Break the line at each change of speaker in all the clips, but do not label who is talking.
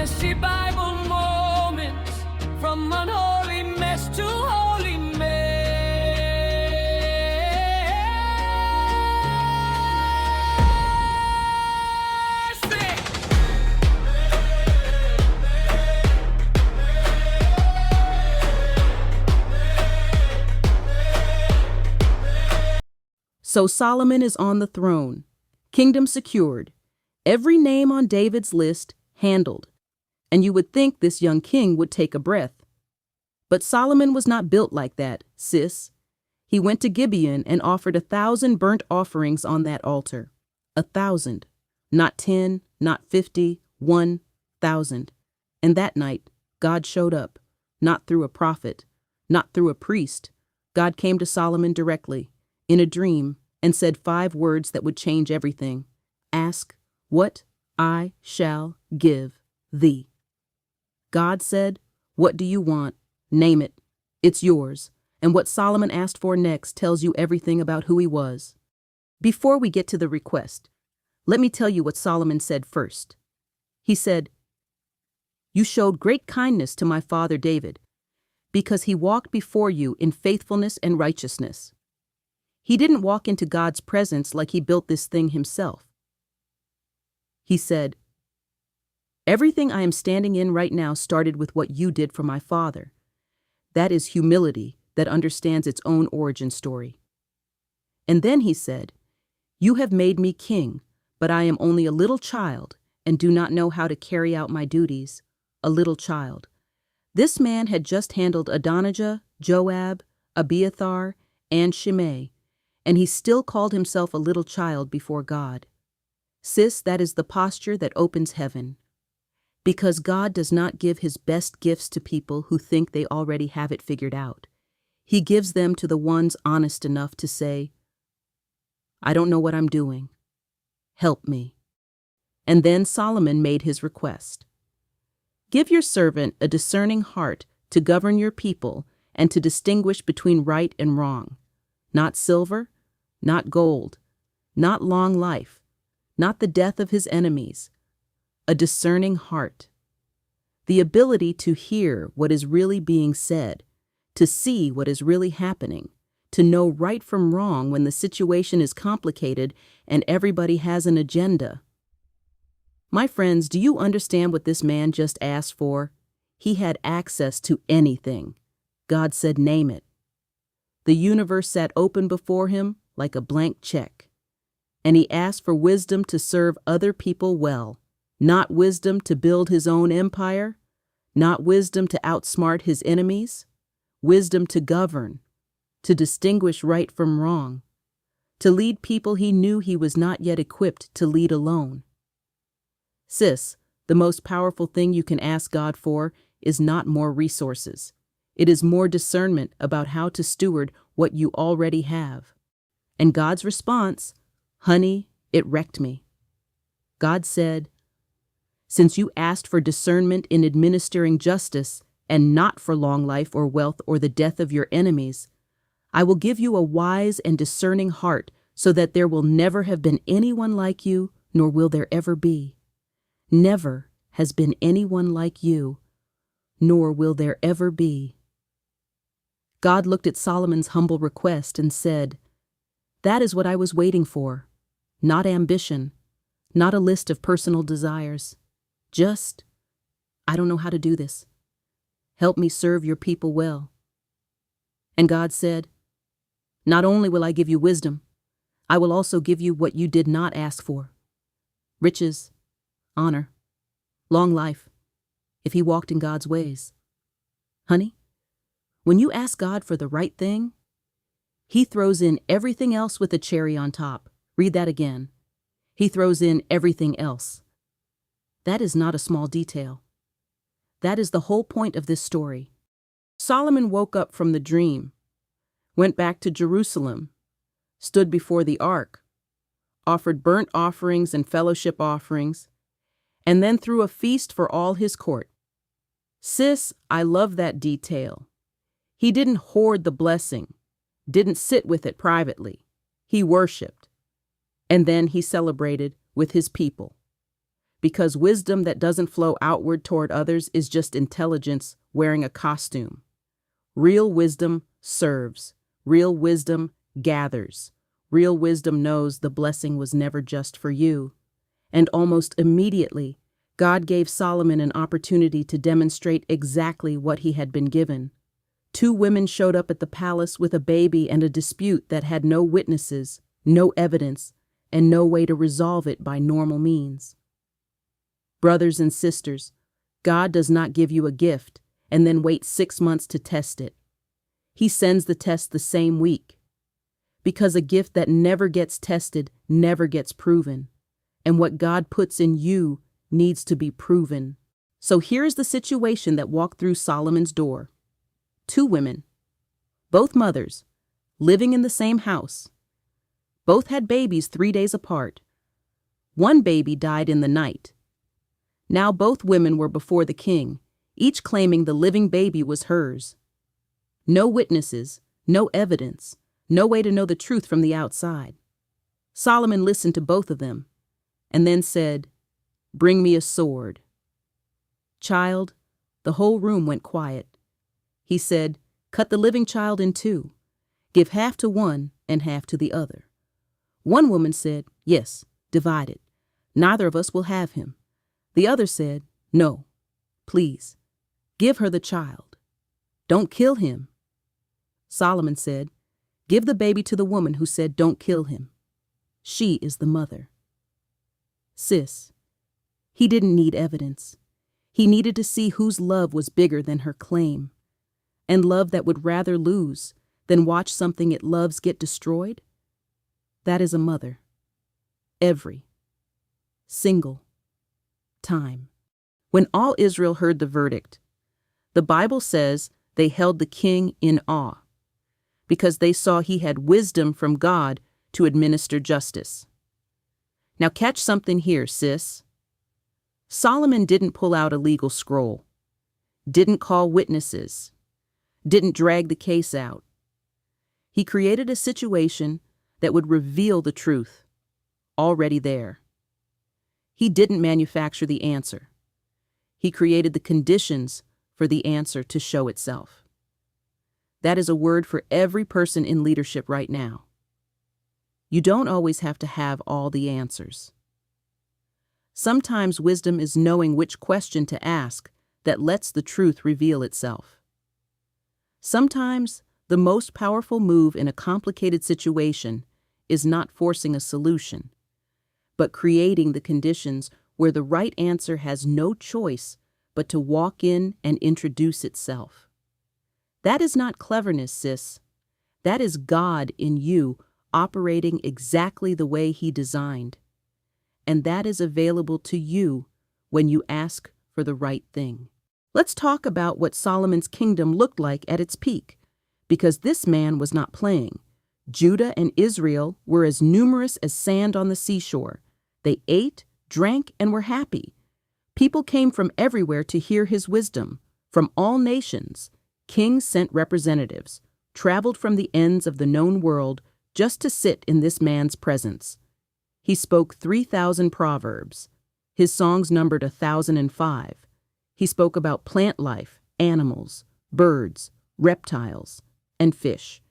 messy Bible moments, from unholy mess to holy mercy.
So Solomon is on the throne, kingdom secured, every name on David's list handled, and you would think this young king would take a breath. But Solomon was not built like that, sis. He went to Gibeon and offered 1,000 burnt offerings on that altar. 1,000. Not 10, not 50, 1,000. And that night, God showed up, not through a prophet, not through a priest. God came to Solomon directly, in a dream, and said 5 words that would change everything. Ask what I shall give thee. God said, what do you want? Name it. It's yours. And what Solomon asked for next tells you everything about who he was. Before we get to the request, let me tell you what Solomon said first. He said, "You showed great kindness to my father David, because he walked before you in faithfulness and righteousness." He didn't walk into God's presence like he built this thing himself. He said, "Everything I am standing in right now started with what you did for my father." That is humility that understands its own origin story. And then he said, "You have made me king, but I am only a little child and do not know how to carry out my duties." A little child. This man had just handled Adonijah, Joab, Abiathar, and Shimei, and he still called himself a little child before God. Sis, that is the posture that opens heaven. Because God does not give his best gifts to people who think they already have it figured out. He gives them to the ones honest enough to say, "I don't know what I'm doing. Help me." And then Solomon made his request. "Give your servant a discerning heart to govern your people and to distinguish between right and wrong. Not silver, not gold, not long life, not the death of his enemies. A discerning heart. The ability to hear what is really being said, to see what is really happening, to know right from wrong when the situation is complicated and everybody has an agenda." My friends, do you understand what this man just asked for? He had access to anything. God said, "Name it." The universe sat open before him like a blank check. And he asked for wisdom to serve other people well. Not wisdom to build his own empire, not wisdom to outsmart his enemies, wisdom to govern, to distinguish right from wrong, to lead people he knew he was not yet equipped to lead alone. Sis, the most powerful thing you can ask God for is not more resources. It is more discernment about how to steward what you already have. And God's response, "Honey, it wrecked me." God said, "Since you asked for discernment in administering justice and not for long life or wealth or the death of your enemies, I will give you a wise and discerning heart so that there will never have been anyone like you, nor will there ever be. Never has been anyone like you, nor will there ever be." God looked at Solomon's humble request and said, "That is what I was waiting for. Not ambition, not a list of personal desires. Just, I don't know how to do this. Help me serve your people well." And God said, "Not only will I give you wisdom, I will also give you what you did not ask for. Riches, honor, long life, if he walked in God's ways." Honey, when you ask God for the right thing, he throws in everything else with a cherry on top. Read that again. He throws in everything else. That is not a small detail. That is the whole point of this story. Solomon woke up from the dream, went back to Jerusalem, stood before the ark, offered burnt offerings and fellowship offerings, and then threw a feast for all his court. Sis, I love that detail. He didn't hoard the blessing, didn't sit with it privately. He worshiped. And then he celebrated with his people. because wisdom that doesn't flow outward toward others is just intelligence wearing a costume. Real wisdom serves. Real wisdom gathers. Real wisdom knows the blessing was never just for you. And almost immediately, God gave Solomon an opportunity to demonstrate exactly what he had been given. 2 women showed up at the palace with a baby and a dispute that had no witnesses, no evidence, and no way to resolve it by normal means. Brothers and sisters, God does not give you a gift and then wait 6 months to test it. He sends the test the same week. Because a gift that never gets tested never gets proven. And what God puts in you needs to be proven. So here's the situation that walked through Solomon's door. 2 women, both mothers, living in the same house. Both had babies 3 days apart. One baby died in the night. Now both women were before the king, each claiming the living baby was hers. No witnesses, no evidence, no way to know the truth from the outside. Solomon listened to both of them, and then said, "Bring me a sword." "Child," the whole room went quiet. He said, "Cut the living child in 2. Give half to one and half to the other." One woman said, "Yes, divide it. Neither of us will have him." The other said, "No, please, give her the child. Don't kill him." Solomon said, "Give the baby to the woman who said don't kill him. She is the mother." Sis, he didn't need evidence. He needed to see whose love was bigger than her claim, and love that would rather lose than watch something it loves get destroyed. That is a mother. Every single time. When all Israel heard the verdict, the Bible says they held the king in awe because they saw he had wisdom from God to administer justice. Now catch something here, sis. Solomon didn't pull out a legal scroll, didn't call witnesses, didn't drag the case out. He created a situation that would reveal the truth, already there. He didn't manufacture the answer. He created the conditions for the answer to show itself. That is a word for every person in leadership right now. You don't always have to have all the answers. Sometimes wisdom is knowing which question to ask that lets the truth reveal itself. Sometimes the most powerful move in a complicated situation is not forcing a solution, but creating the conditions where the right answer has no choice but to walk in and introduce itself. That is not cleverness, sis. That is God in you operating exactly the way He designed. And that is available to you when you ask for the right thing. Let's talk about what Solomon's kingdom looked like at its peak, because this man was not playing. Judah and Israel were as numerous as sand on the seashore. They ate, drank, and were happy. People came from everywhere to hear his wisdom. From all nations, kings sent representatives, traveled from the ends of the known world just to sit in this man's presence. He spoke 3,000 proverbs. His songs numbered 1,005. He spoke about plant life, animals, birds, reptiles, and fish.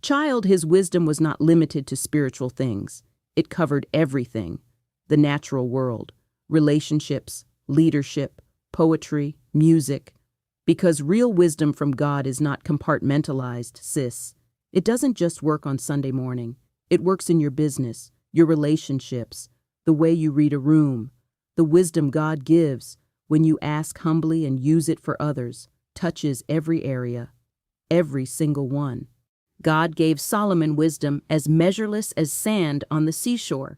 Child, his wisdom was not limited to spiritual things. It covered everything: the natural world, relationships, leadership, poetry, music. Because real wisdom from God is not compartmentalized, sis. It doesn't just work on Sunday morning. It works in your business, your relationships, the way you read a room. The wisdom God gives, when you ask humbly and use it for others, touches every area, every single one. God gave Solomon wisdom as measureless as sand on the seashore.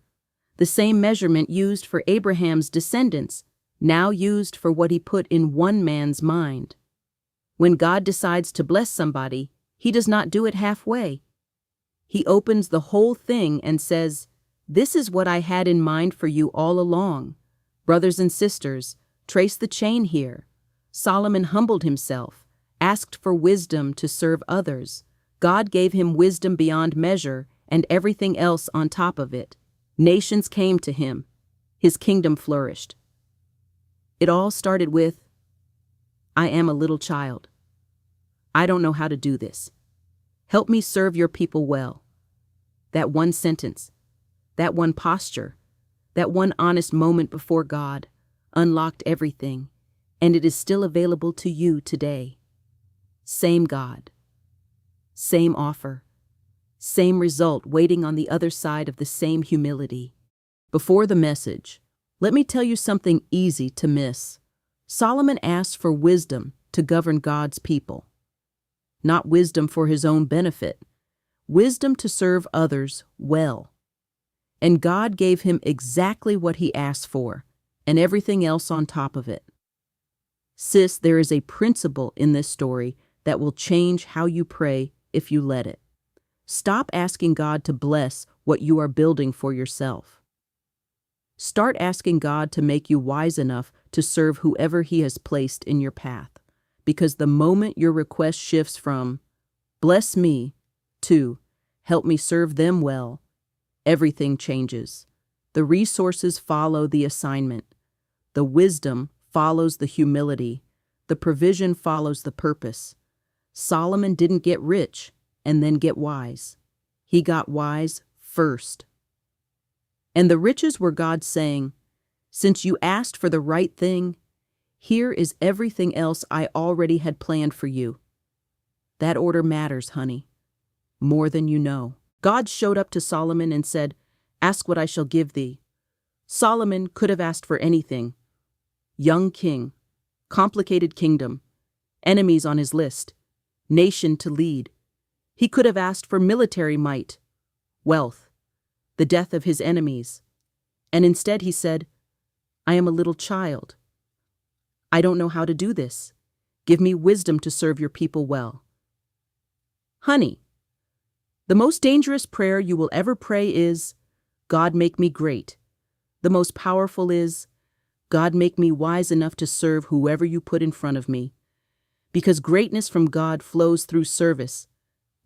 The same measurement used for Abraham's descendants, now used for what He put in one man's mind. When God decides to bless somebody, He does not do it halfway. He opens the whole thing and says, "This is what I had in mind for you all along." Brothers and sisters, trace the chain here. Solomon humbled himself, asked for wisdom to serve others. God gave him wisdom beyond measure and everything else on top of it. Nations came to him. His kingdom flourished. It all started with, I am a little child. I don't know how to do this. Help me serve your people well. That one sentence, that one posture, that one honest moment before God unlocked everything, and it is still available to you today. Same God, same offer, same result waiting on the other side of the same humility. Before the message, let me tell you something easy to miss. Solomon asked for wisdom to govern God's people. Not wisdom for his own benefit, wisdom to serve others well. And God gave him exactly what he asked for, and everything else on top of it. Sis, there is a principle in this story that will change how you pray if you let it. Stop asking God to bless what you are building for yourself. Start asking God to make you wise enough to serve whoever He has placed in your path. Because the moment your request shifts from, bless me, to, help me serve them well, everything changes. The resources follow the assignment. The wisdom follows the humility. The provision follows the purpose. Solomon didn't get rich and then get wise. He got wise first. And the riches were God saying, since you asked for the right thing, here is everything else I already had planned for you. That order matters, honey, more than you know. God showed up to Solomon and said, ask what I shall give thee. Solomon could have asked for anything. Young king, complicated kingdom, enemies on his list, nation to lead. He could have asked for military might, wealth, the death of his enemies. And instead he said, I am a little child. I don't know how to do this. Give me wisdom to serve your people well. Honey, the most dangerous prayer you will ever pray is, God make me great. The most powerful is, God make me wise enough to serve whoever you put in front of me. Because greatness from God flows through service,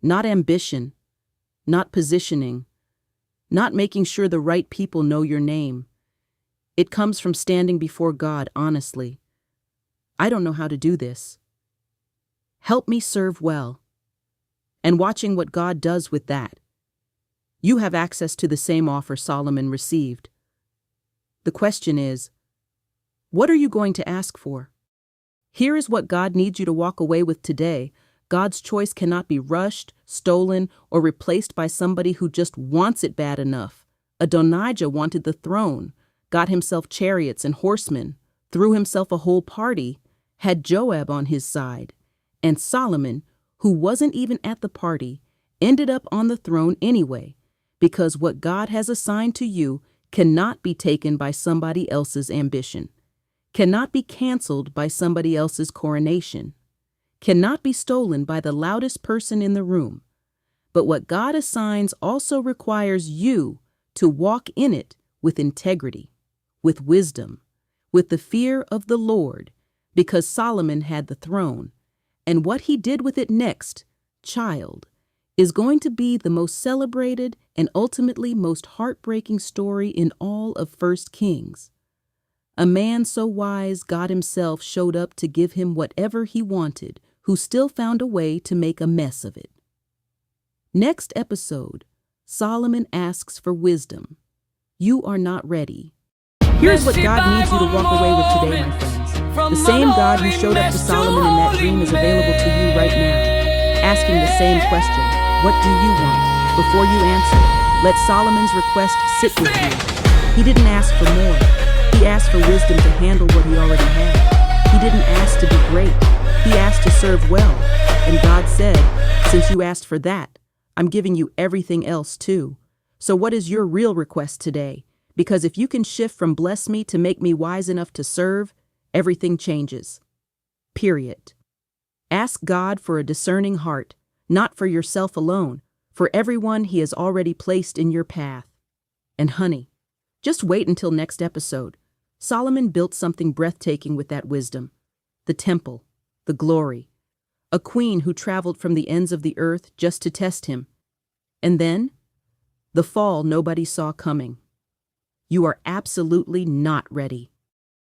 not ambition, not positioning, not making sure the right people know your name. It comes from standing before God honestly. I don't know how to do this. Help me serve well. And watching what God does with that. You have access to the same offer Solomon received. The question is, what are you going to ask for? Here is what God needs you to walk away with today. God's choice cannot be rushed, stolen, or replaced by somebody who just wants it bad enough. Adonijah wanted the throne, got himself chariots and horsemen, threw himself a whole party, had Joab on his side. And Solomon, who wasn't even at the party, ended up on the throne anyway, because what God has assigned to you cannot be taken by somebody else's ambition, cannot be canceled by somebody else's coronation, cannot be stolen by the loudest person in the room. But what God assigns also requires you to walk in it with integrity, with wisdom, with the fear of the Lord, because Solomon had the throne. And what he did with it next, child, is going to be the most celebrated and ultimately most heartbreaking story in all of 1 Kings. A man so wise God himself showed up to give him whatever he wanted, who still found a way to make a mess of it. Next episode, Solomon asks for wisdom. You are not ready. Here's what God needs you to walk away with today, my friends. The same God who showed up to Solomon in that dream is available to you right now, asking the same question, what do you want? Before you answer, let Solomon's request sit with you. He didn't ask for more. He asked for wisdom to handle what he already had. He didn't ask to be great. He asked to serve well. And God said, since you asked for that, I'm giving you everything else too. So what is your real request today? Because if you can shift from bless me to make me wise enough to serve, everything changes. Period. Ask God for a discerning heart, not for yourself alone, for everyone He has already placed in your path. And honey, just wait until next episode. Solomon built something breathtaking with that wisdom. The temple, the glory. A queen who traveled from the ends of the earth just to test him. And then, the fall nobody saw coming. You are absolutely not ready.